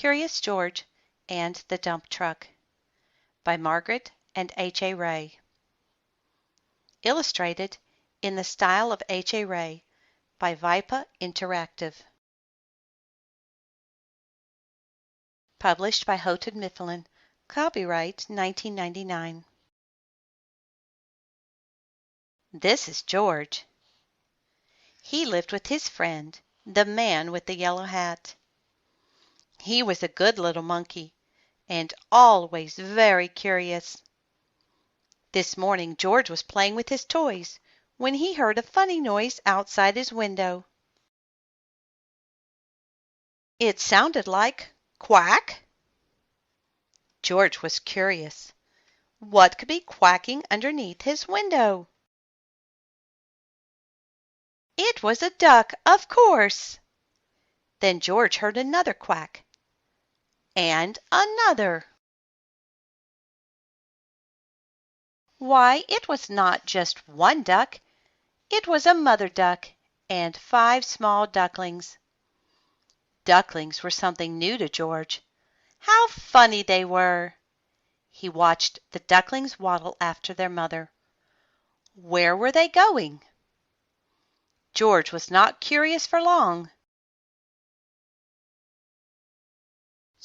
Curious George and the Dump Truck by Margaret and H.A. Ray. Illustrated in the style of H.A. Ray by Vipa Interactive. Published by Houghton Mifflin. Copyright 1999. This is George. He lived with his friend, the man with the yellow hat. He was a good little monkey, and always very curious. This morning George was playing with his toys when he heard a funny noise outside his window. It sounded like quack. George was curious. What could be quacking underneath his window? It was a duck, of course. Then George heard another quack, and another. Why, it was not just one duck. It was a mother duck and 5 small ducklings. Ducklings were something new to George. How funny they were! He watched the ducklings waddle after their mother. Where were they going? George was not curious for long.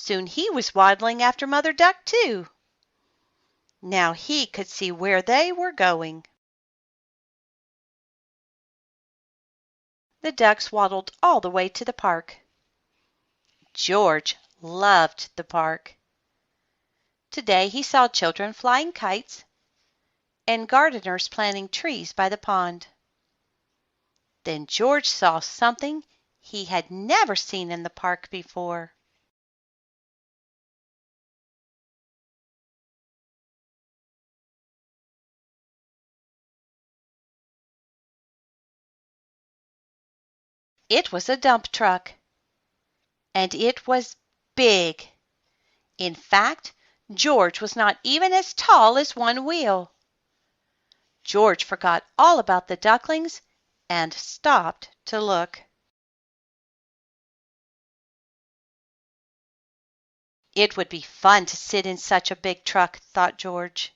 Soon he was waddling after Mother Duck too. Now he could see where they were going. The ducks waddled all the way to the park. George loved the park. Today he saw children flying kites and gardeners planting trees by the pond. Then George saw something he had never seen in the park before. It was a dump truck, and it was big. In fact, George was not even as tall as one wheel. George forgot all about the ducklings and stopped to look. It would be fun to sit in such a big truck, thought George.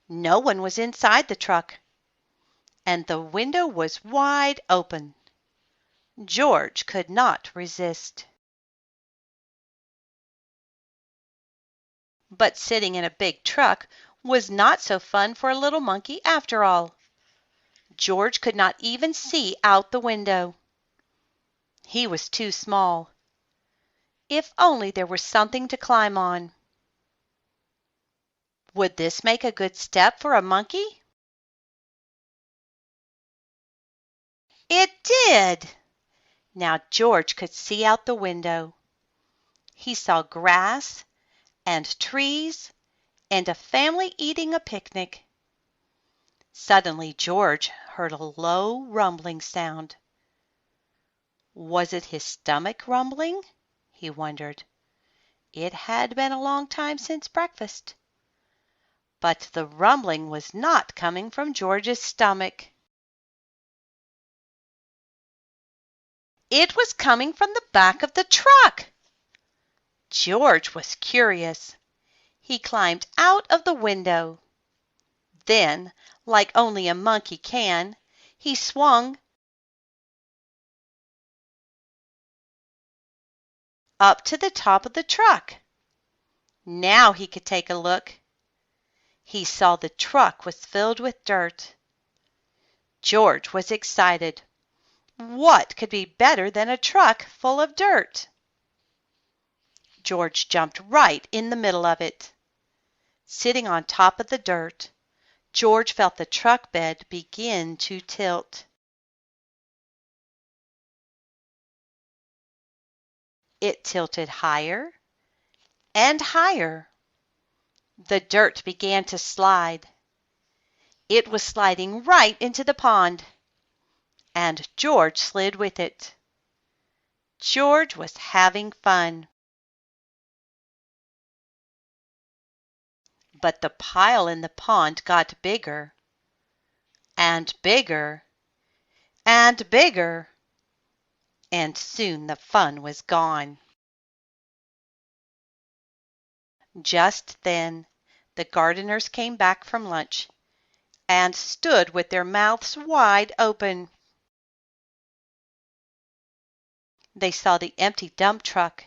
No one was inside the truck, and the window was wide open. George could not resist. But sitting in a big truck was not so fun for a little monkey after all. George could not even see out the window. He was too small. If only there were something to climb on. Would this make a good step for a monkey? It did! Now George could see out the window. He saw grass and trees and a family eating a picnic. Suddenly George heard a low rumbling sound. Was it his stomach rumbling? He wondered. It had been a long time since breakfast. But the rumbling was not coming from George's stomach. It was coming from the back of the truck. George was curious. He climbed out of the window. Then, like only a monkey can, he swung up to the top of the truck. Now he could take a look. He saw the truck was filled with dirt. George was excited. What could be better than a truck full of dirt? George jumped right in the middle of it. Sitting on top of the dirt, George felt the truck bed begin to tilt. It tilted higher and higher. The dirt began to slide. It was sliding right into the pond, and George slid with it. George was having fun. But the pile in the pond got bigger and bigger and bigger, and soon the fun was gone. Just then the gardeners came back from lunch and stood with their mouths wide open. They saw the empty dump truck,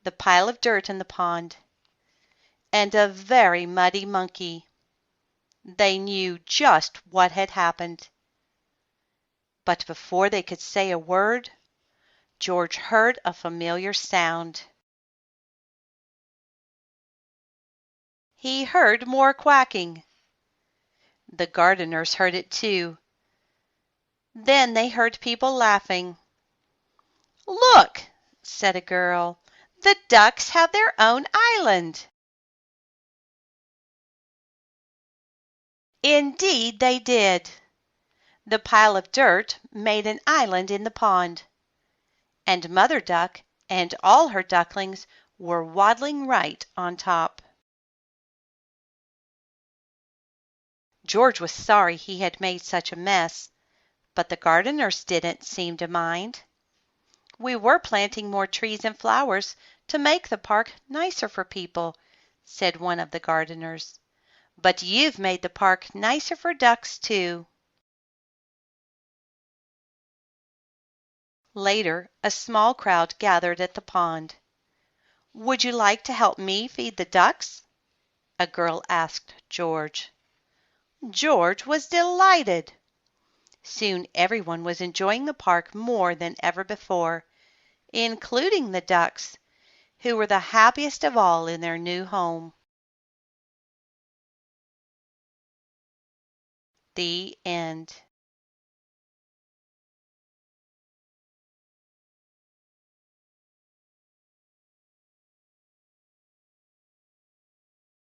the pile of dirt in the pond, and a very muddy monkey. They knew just what had happened. But before they could say a word, George heard a familiar sound. He heard more quacking. The gardeners heard it too. Then they heard people laughing. "Look," said a girl, "the ducks have their own island." Indeed they did. The pile of dirt made an island in the pond, and Mother Duck and all her ducklings were waddling right on top. George was sorry he had made such a mess, but the gardeners didn't seem to mind. "We were planting more trees and flowers to make the park nicer for people," said one of the gardeners. "But you've made the park nicer for ducks, too." Later a small crowd gathered at the pond. "Would you like to help me feed the ducks?" a girl asked George. George was delighted. Soon everyone was enjoying the park more than ever before, including the ducks, who were the happiest of all in their new home. The end.